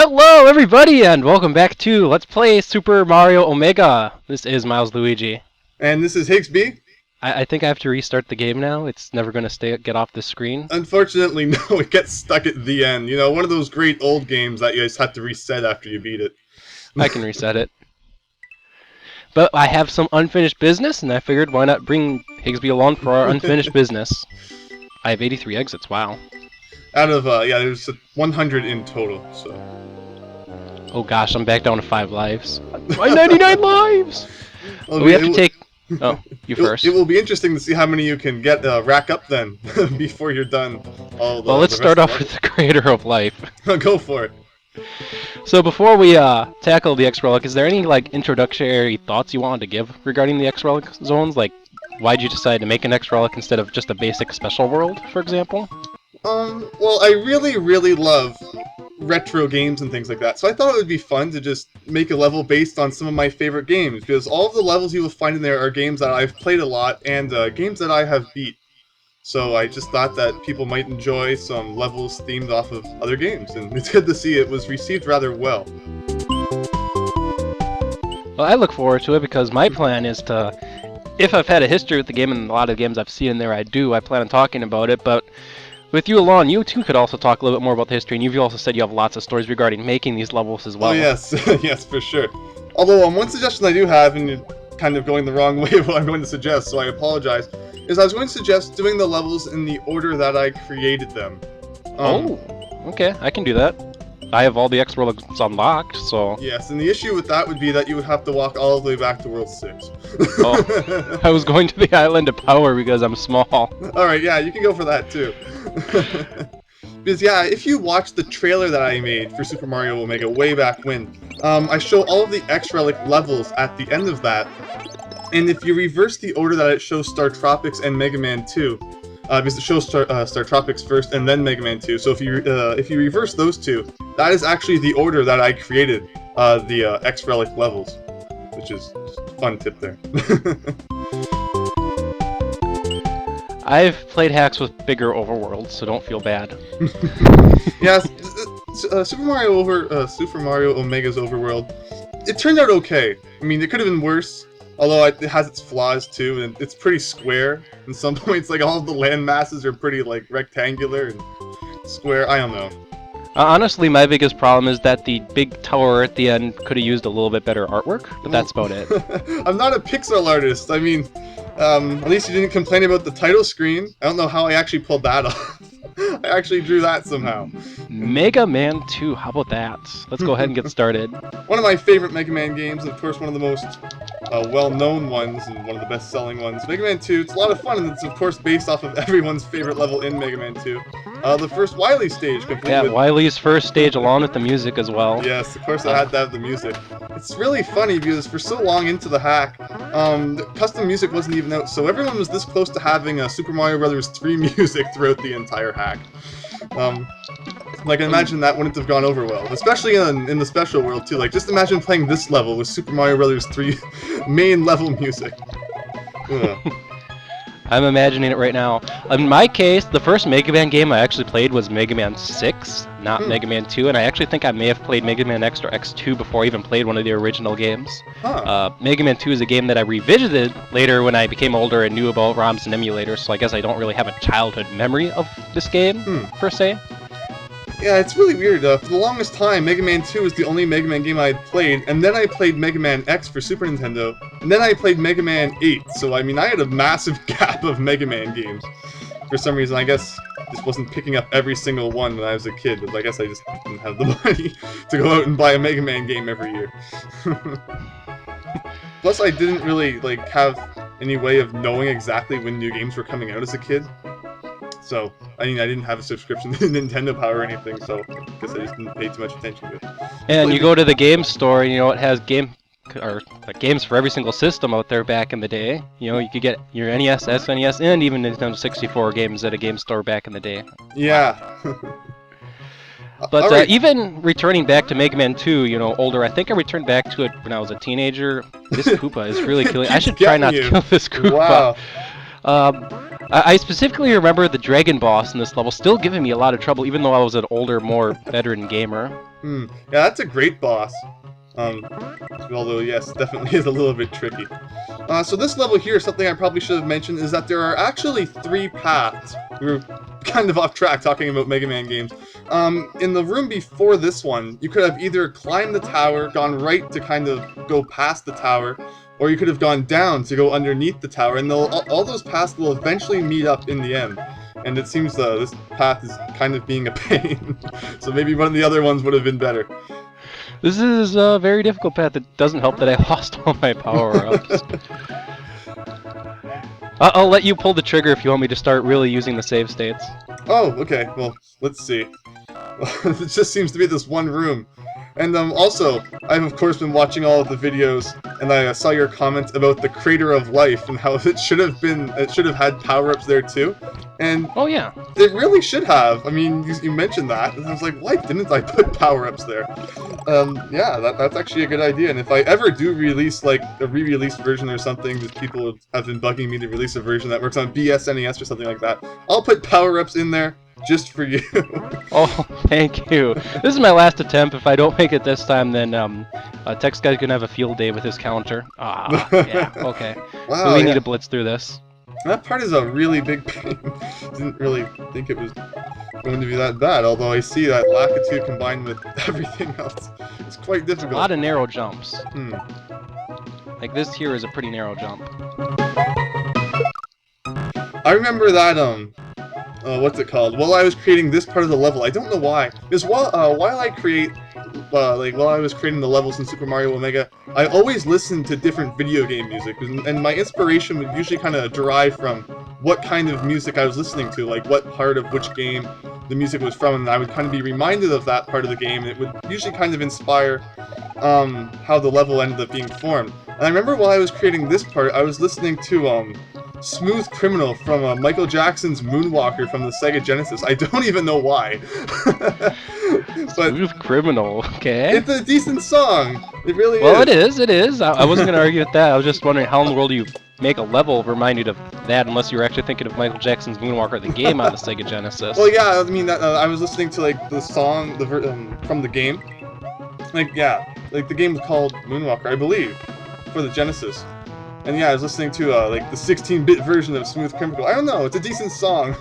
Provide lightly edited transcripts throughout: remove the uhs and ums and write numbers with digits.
Hello, everybody, and welcome back to Let's Play Super Mario Omega. This is Milesluigi. And this is Higsby. I think I have to restart the game now. It's never going to get off the screen. Unfortunately, no, it gets stuck at the end. You know, one of those great old games that you just have to reset after you beat it. I can reset it. But I have some unfinished business, and I figured why not bring Higsby along for our unfinished business. I have 83 exits, wow. Out of, there's 100 in total, so... Oh gosh, I'm back down to 5 lives. My 99 lives! Well, We have to take... Oh, you first. It will be interesting to see how many you can get rack up then, before you're done. Well, let's start off with the creator of life. Go for it. So before we tackle the X-Relic, is there any introductory thoughts you wanted to give regarding the X-Relic zones? Like, why'd you decide to make an X-Relic instead of just a basic special world, for example? Well, I really love retro games and things like that, so I thought it would be fun to just make a level based on some of my favorite games, because all of the levels you will find in there are games that I've played a lot, and games that I have beat. So I just thought that people might enjoy some levels themed off of other games, and it's good to see it was received rather well. Well, I look forward to it because my plan is to, if I've had a history with the game, and a lot of the games I've seen in there I plan on talking about it, but with you along, you too could also talk a little bit more about the history, and you've also said you have lots of stories regarding making these levels as well. Oh yes, yes, for sure. Although, one suggestion I do have, and you're kind of going the wrong way of what I'm going to suggest, so I apologize, is I was going to suggest doing the levels in the order that I created them. Okay, I can do that. I have all the X-Relics unlocked, so... Yes, and the issue with that would be that you would have to walk all the way back to World 6. Oh, I was going to the Island of Power because I'm small. Alright, yeah, you can go for that too. Because yeah, if you watch the trailer that I made for Super Mario Omega way back when, I show all of the X-Relic levels at the end of that, and if you reverse the order that it shows Star Tropics and Mega Man 2, because it shows Star Tropics first and then Mega Man 2, so if you reverse those two, that is actually the order that I created the X-Relic levels, which is just a fun tip there. I've played hacks with bigger overworlds, so don't feel bad. Yes, Super Mario Omega's overworld, it turned out okay. I mean, it could have been worse, although it has its flaws too, and it's pretty square. In some points, all of the land masses are pretty rectangular and square. I don't know. Honestly, my biggest problem is that the big tower at the end could have used a little bit better artwork, but that's about it. I'm not a pixel artist. I mean, at least you didn't complain about the title screen. I don't know how I actually pulled that off. I actually drew that somehow. Mega Man 2, how about that? Let's go ahead and get started. One of my favorite Mega Man games, and of course one of the most well-known ones, and one of the best-selling ones. Mega Man 2, it's a lot of fun, and it's of course based off of everyone's favorite level in Mega Man 2. The first Wily stage, complete Yeah, with... Wily's first stage along with the music as well. Yes, of course I had to have the music. It's really funny because for so long into the hack, the custom music wasn't even out, so everyone was this close to having Super Mario Bros. 3 music throughout the entire hack. I imagine that wouldn't have gone over well, especially in the special world too. Just imagine playing this level with Super Mario Bros. 3 main level music. I'm imagining it right now. In my case, the first Mega Man game I actually played was Mega Man 6, not Mega Man 2, and I actually think I may have played Mega Man X or X2 before I even played one of the original games. Huh. Mega Man 2 is a game that I revisited later when I became older and knew about ROMs and emulators, so I guess I don't really have a childhood memory of this game, per se. Yeah, it's really weird. For the longest time, Mega Man 2 was the only Mega Man game I had played, and then I played Mega Man X for Super Nintendo, and then I played Mega Man 8, so I mean, I had a massive gap of Mega Man games. For some reason, I guess just wasn't picking up every single one when I was a kid, but I guess I just didn't have the money to go out and buy a Mega Man game every year. Plus, I didn't really, have any way of knowing exactly when new games were coming out as a kid. So, I mean, I didn't have a subscription to Nintendo Power or anything, so I guess I just didn't pay too much attention to it. And you go to the game store, and it has games for every single system out there back in the day. You could get your NES, SNES, and even Nintendo 64 games at a game store back in the day. Yeah. But right. Even returning back to Mega Man 2, older, I think I returned back to it when I was a teenager. This Koopa is really killing. I should try not to kill this Koopa. Wow. I specifically remember the dragon boss in this level still giving me a lot of trouble, even though I was an older, more veteran gamer. Yeah, that's a great boss. Although, yes, definitely is a little bit tricky. So this level here, something I probably should have mentioned, is that there are actually 3 paths. We were kind of off track talking about Mega Man games. In the room before this one, you could have either climbed the tower, gone right to kind of go past the tower, or you could have gone down to go underneath the tower, and all those paths will eventually meet up in the end. And it seems this path is kind of being a pain, so maybe one of the other ones would have been better. This is a very difficult path. It doesn't help that I lost all my power-ups. I'll let you pull the trigger if you want me to start really using the save states. Oh, okay. Well, let's see. It just seems to be this one room. And also, I've of course been watching all of the videos, and I saw your comment about the Crater of Life and how it should have had power-ups there too. And oh yeah, it really should have. I mean, you mentioned that, and I was like, why didn't I put power-ups there? Yeah, that's actually a good idea. And if I ever do release like a re-released version or something, that people have been bugging me to release a version that works on BSNES or something like that, I'll put power-ups in there just for you. Oh, thank you. This is my last attempt. If I don't make it this time, then Tex Guy's gonna have a field day with his counter. Ah, yeah, okay. Wow, So we yeah. need to blitz through this. That part is a really big pain. Didn't really think it was going to be that bad, although I see that Lakitu combined with everything else. It's quite difficult. A lot of narrow jumps. Hmm. Like this here is a pretty narrow jump. I remember that, what's it called? While I was creating this part of the level, I don't know why. Because while I was creating the levels in Super Mario Omega, I always listened to different video game music, and my inspiration would usually kind of derive from what kind of music I was listening to, like what part of which game the music was from, and I would kind of be reminded of that part of the game, and it would usually kind of inspire how the level ended up being formed. And I remember while I was creating this part, I was listening to Smooth Criminal from Michael Jackson's Moonwalker from the Sega Genesis. I don't even know why. But Smooth Criminal, okay. it's a decent song. It really is. Well, it is. I wasn't going to argue with that. I was just wondering how in the world do you make a level reminded of that unless you were actually thinking of Michael Jackson's Moonwalker, the game on the Sega Genesis. Well, yeah, I mean, I was listening to, like, the song from the game. Like, yeah, like, the game was called Moonwalker, I believe, for the Genesis. And yeah, I was listening to, like, the 16-bit version of Smooth Criminal. I don't know, it's a decent song.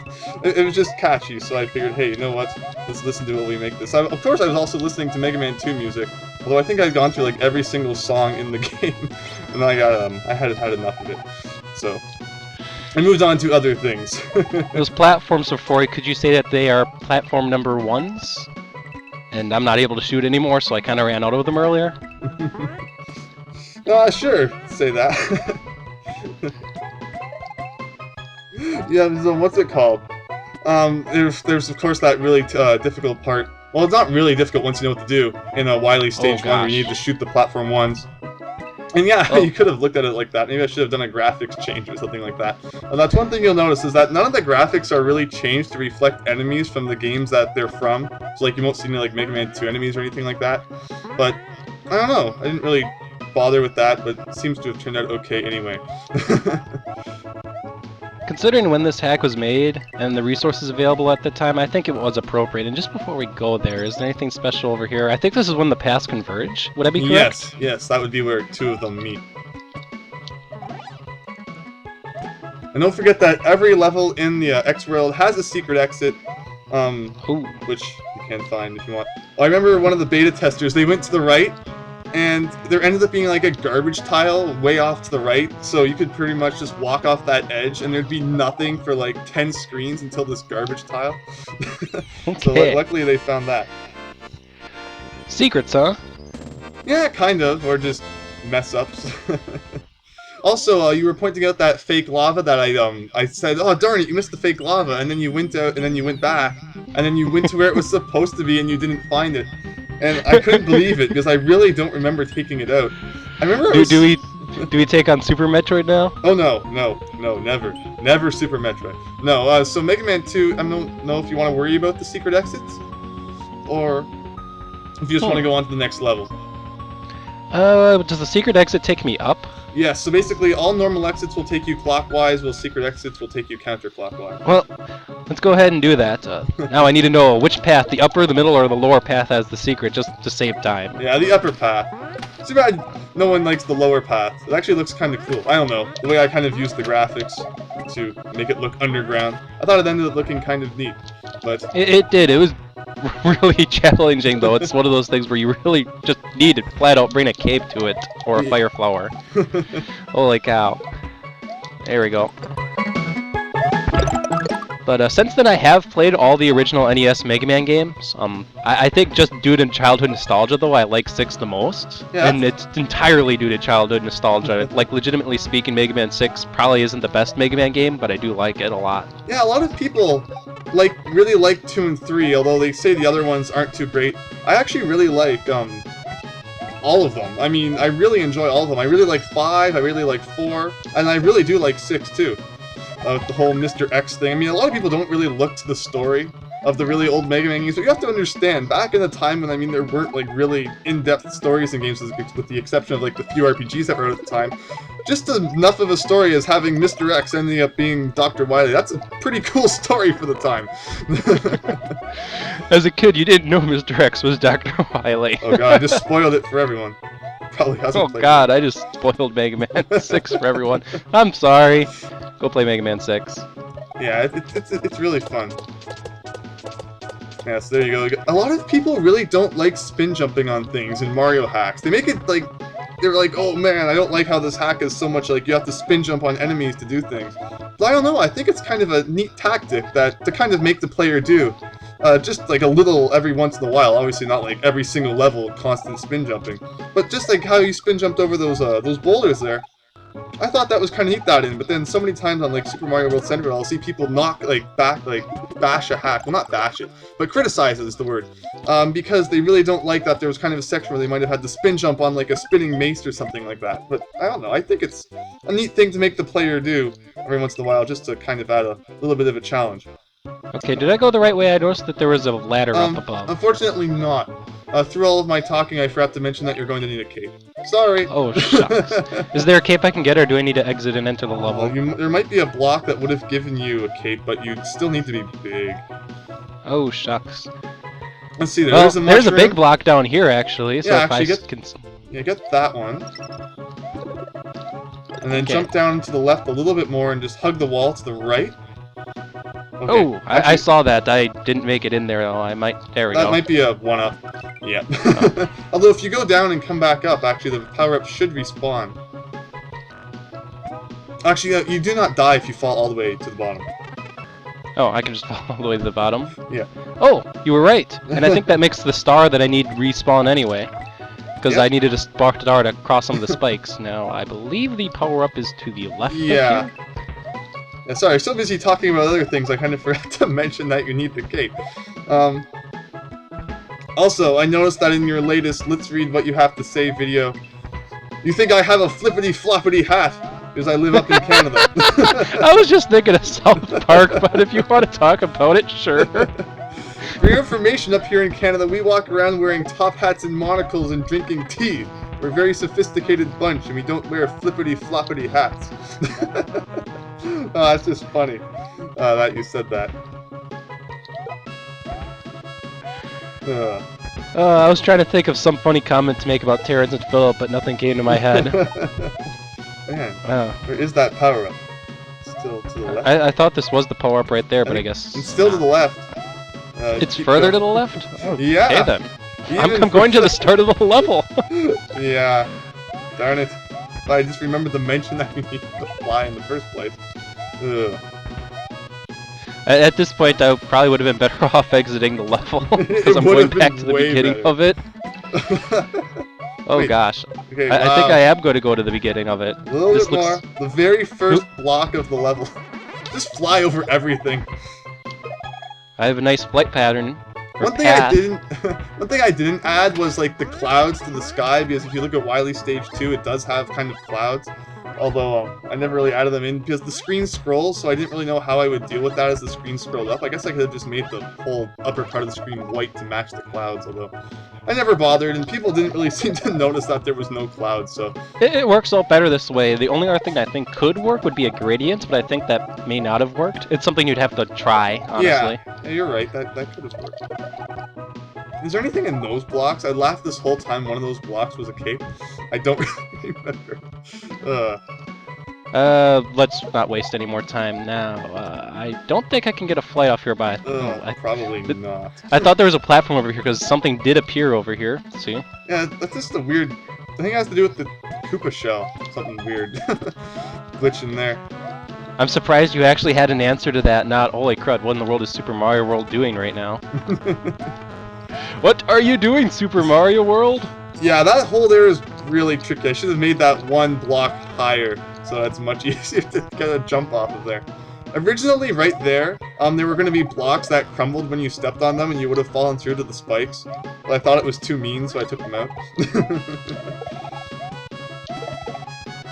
It was just catchy, so I figured, hey, you know what? Let's listen to it while we make this. Of course, I was also listening to Mega Man 2 music, although I think I'd gone through, like, every single song in the game, and I had enough of it. So, I moved on to other things. Those platforms before, could you say that they are platform number 1s? And I'm not able to shoot anymore, so I kind of ran out of them earlier. Sure, say that. Yeah, so what's it called? There's of course that really difficult part. Well, it's not really difficult once you know what to do in a Wily Stage 1 where you need to shoot the platform ones. And yeah, you could have looked at it like that. Maybe I should have done a graphics change or something like that. And that's one thing you'll notice is that none of the graphics are really changed to reflect enemies from the games that they're from. So like you won't see any like Mega Man 2 enemies or anything like that. But I don't know. I didn't really bother with that, but it seems to have turned out okay anyway. Considering when this hack was made and the resources available at the time, I think it was appropriate. And just before we go there, is there anything special over here? I think this is when the paths converge. Would I be correct? Yes, that would be where 2 of them meet. And don't forget that every level in the X World has a secret exit, which you can find if you want. I remember one of the beta testers, they went to the right, and there ended up being like a garbage tile way off to the right, so you could pretty much just walk off that edge and there'd be nothing for like 10 screens until this garbage tile. Okay. So luckily they found that. Secrets, huh? Yeah, kind of, or just mess ups. Also, you were pointing out that fake lava that I said, oh darn it, you missed the fake lava, and then you went out, and then you went back, and then you went to where it was supposed to be and you didn't find it. And I couldn't believe it, because I really don't remember taking it out. I remember do we take on Super Metroid now? Oh no, never. Never Super Metroid. No, so Mega Man 2, I don't know if you want to worry about the secret exits, or if you just want to go on to the next level. Does the secret exit take me up? Yes, so basically all normal exits will take you clockwise, while secret exits will take you counterclockwise. Well, let's go ahead and do that. Now I need to know which path, the upper, the middle, or the lower path has the secret, just to save time. Yeah, the upper path. Too bad no one likes the lower path. It actually looks kind of cool. I don't know, the way I kind of used the graphics to make it look underground. I thought it ended up looking kind of neat, but... It did. It was really challenging, though. It's one of those things where you really just need to flat out bring a cape to it, or a fire flower. Holy cow. There we go. But since then, I have played all the original NES Mega Man games. I think just due to childhood nostalgia, though, I like 6 the most. Yeah. And it's entirely due to childhood nostalgia. Like, legitimately speaking, Mega Man 6 probably isn't the best Mega Man game, but I do like it a lot. Yeah, a lot of people really like 2 and 3, although they say the other ones aren't too great. I actually really like all of them. I mean, I really enjoy all of them. I really like 5, I really like 4, and I really do like 6 too. The whole Mr. X thing. I mean, a lot of people don't really look to the story of the really old Mega Man games, but you have to understand, back in the time when, I mean, there weren't, like, really in-depth stories in games, with the exception of, like, the few RPGs that were out at the time, just enough of a story as having Mr. X ending up being Dr. Wily. That's a pretty cool story for the time. As a kid, you didn't know Mr. X was Dr. Wily. Oh god, I just spoiled it for everyone. Probably hasn't Oh played god, I just spoiled Mega Man 6 for everyone. I'm sorry. Go play Mega Man 6. Yeah, it's really fun. Yeah, so there you go. A lot of people really don't like spin jumping on things in Mario hacks. They make it like, they're like, oh man, I don't like how this hack is so much like you have to spin jump on enemies to do things. But I don't know, I think it's kind of a neat tactic that to kind of make the player do. Just like a little every once in a while, obviously not like every single level constant spin jumping, but just like how you spin jumped over those boulders there. I thought that was kind of neat that in, but then so many times on like Super Mario World Center, I'll see people bash a hack. Well, not bash it, but criticize it is the word. Because they really don't like that there was kind of a section where they might have had to spin jump on like a spinning mace or something like that. But I don't know, I think it's a neat thing to make the player do every once in a while, just to kind of add a little bit of a challenge. Okay, did I go the right way? I noticed that there was a ladder up above. Unfortunately not. Through all of my talking, I forgot to mention that you're going to need a cape. Sorry! Oh, shucks. Is there a cape I can get, or do I need to exit and enter the level? There might be a block that would have given you a cape, but you'd still need to be big. Oh, shucks. Let's see, there's a mushroom. There's a big block down here, actually. So yeah, if actually, get that one. And then jump down to the left a little bit more and just hug the wall to the right. Okay, oh, I saw that. I didn't make it in there, though. There we go. That might be a 1-up. Yeah. Oh. Although if you go down and come back up, actually the power-up should respawn. Actually, you do not die if you fall all the way to the bottom. Oh, I can just fall all the way to the bottom? Yeah. Oh, you were right. And I think that makes the star that I need respawn anyway. Because I needed a spark star to cross some of the spikes. Now, I believe the power-up is to the left. Yeah. Yeah, sorry, I'm so busy talking about other things, I kind of forgot to mention that you need the cape. Also, I noticed that in your latest Let's Read What You Have to Say video, you think I have a flippity-floppity hat, because I live up in Canada. I was just thinking of South Park, but if you want to talk about it, sure. For your information, up here in Canada, we walk around wearing top hats and monocles and drinking tea. We're a very sophisticated bunch, and we don't wear flippity-floppity hats. Oh, that's just funny that you said that. I was trying to think of some funny comment to make about Terrence and Philip, but nothing came to my head. Man, where is that power-up? Still to the left? I thought this was the power-up right there, but I guess... It's still to the left. It's further to the left? Oh, yeah. Okay, then. I'm going to the start of the level. Yeah. Darn it. I just remembered to mention that you need to fly in the first place. Ugh. At this point, I probably would have been better off exiting the level, because I'm going back to the beginning of it. Oh gosh. Okay, I think I am going to go to the beginning of it. A little bit more. The very first block of the level. Just fly over everything. I have a nice flight pattern. One thing I didn't add was like the clouds to the sky, because if you look at Wily Stage 2, it does have kind of clouds. Although I never really added them in because the screen scrolls, so I didn't really know how I would deal with that as the screen scrolled up. I guess I could have just made the whole upper part of the screen white to match the clouds, although I never bothered, and people didn't really seem to notice that there was no clouds, so... It works out better this way. The only other thing I think could work would be a gradient, but I think that may not have worked. It's something you'd have to try, honestly. Yeah, you're right. That could have worked. Is there anything in those blocks? I laughed this whole time one of those blocks was a cape. I don't really remember. Let's not waste any more time now. I don't think I can get a flight off here, but probably not. I thought there was a platform over here because something did appear over here. See? Yeah, that's just a weird... I think it has to do with the Koopa shell. Something weird. Glitch in there. I'm surprised you actually had an answer to that, not, holy crud, what in the world is Super Mario World doing right now? What are you doing, Super Mario World? Yeah, that hole there is really tricky. I should have made that one block higher, so that's much easier to get a jump off of there. Originally, right there, there were going to be blocks that crumbled when you stepped on them, and you would have fallen through to the spikes. But I thought it was too mean, so I took them out.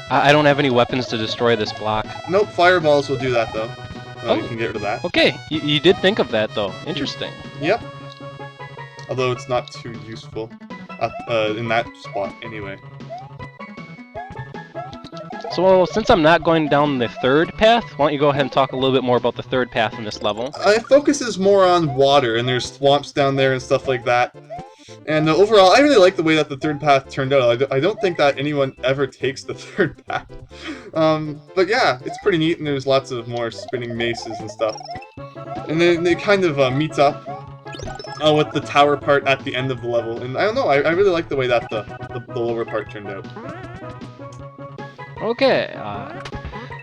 I don't have any weapons to destroy this block. Nope, fireballs will do that, though. You can get rid of that. Okay, you did think of that, though. Interesting. Yep. Although it's not too useful in that spot, anyway. So, since I'm not going down the third path, why don't you go ahead and talk a little bit more about the third path in this level? It focuses more on water, and there's swamps down there and stuff like that. And overall, I really like the way that the third path turned out. I don't think that anyone ever takes the third path. But yeah, it's pretty neat, and there's lots of more spinning maces and stuff. And then it kind of meets up with the tower part at the end of the level. And I don't know, I really like the way that the lower part turned out. Okay,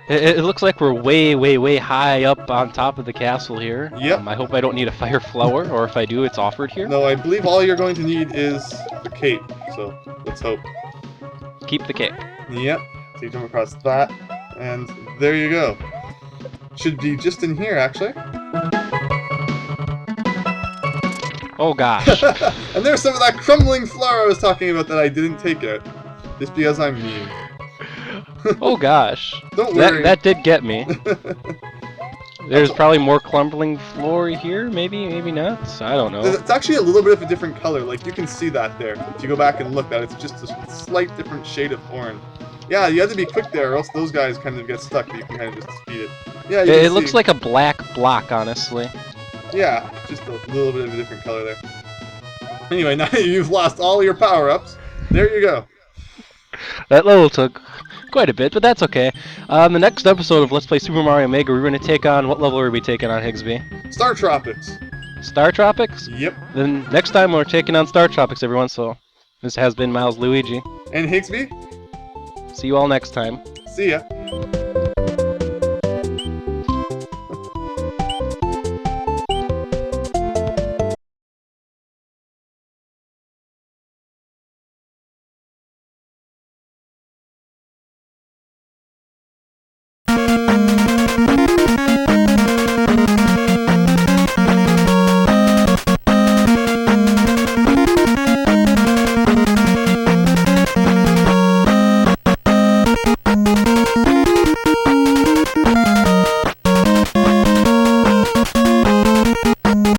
it looks like we're way, way, way high up on top of the castle here. Yep. I hope I don't need a fire flower, or if I do, it's offered here. No, I believe all you're going to need is the cape, so let's hope. Keep the cape. Yep, so you jump across that, and there you go. Should be just in here, actually. Oh gosh. And there's some of that crumbling flour I was talking about that I didn't take out, just because I'm mean. Oh gosh. Don't worry. That did get me. There's probably more crumbling floor here, maybe not. I don't know. It's actually a little bit of a different color, like you can see that there. If you go back and look at it, it's just a slight different shade of orange. Yeah, you have to be quick there, or else those guys kind of get stuck, but you can kind of just speed it. Yeah, it looks like a black block, honestly. Yeah, just a little bit of a different color there. Anyway, now you've lost all your power-ups. There you go. That level took quite a bit, but that's okay. The next episode of Let's Play Super Mario Maker, we're going to take on... What level are we taking on, Higsby? Star Tropics. Star Tropics? Yep. Then next time we're taking on Star Tropics, everyone, so... This has been Milesluigi. And Higsby. See you all next time. See ya.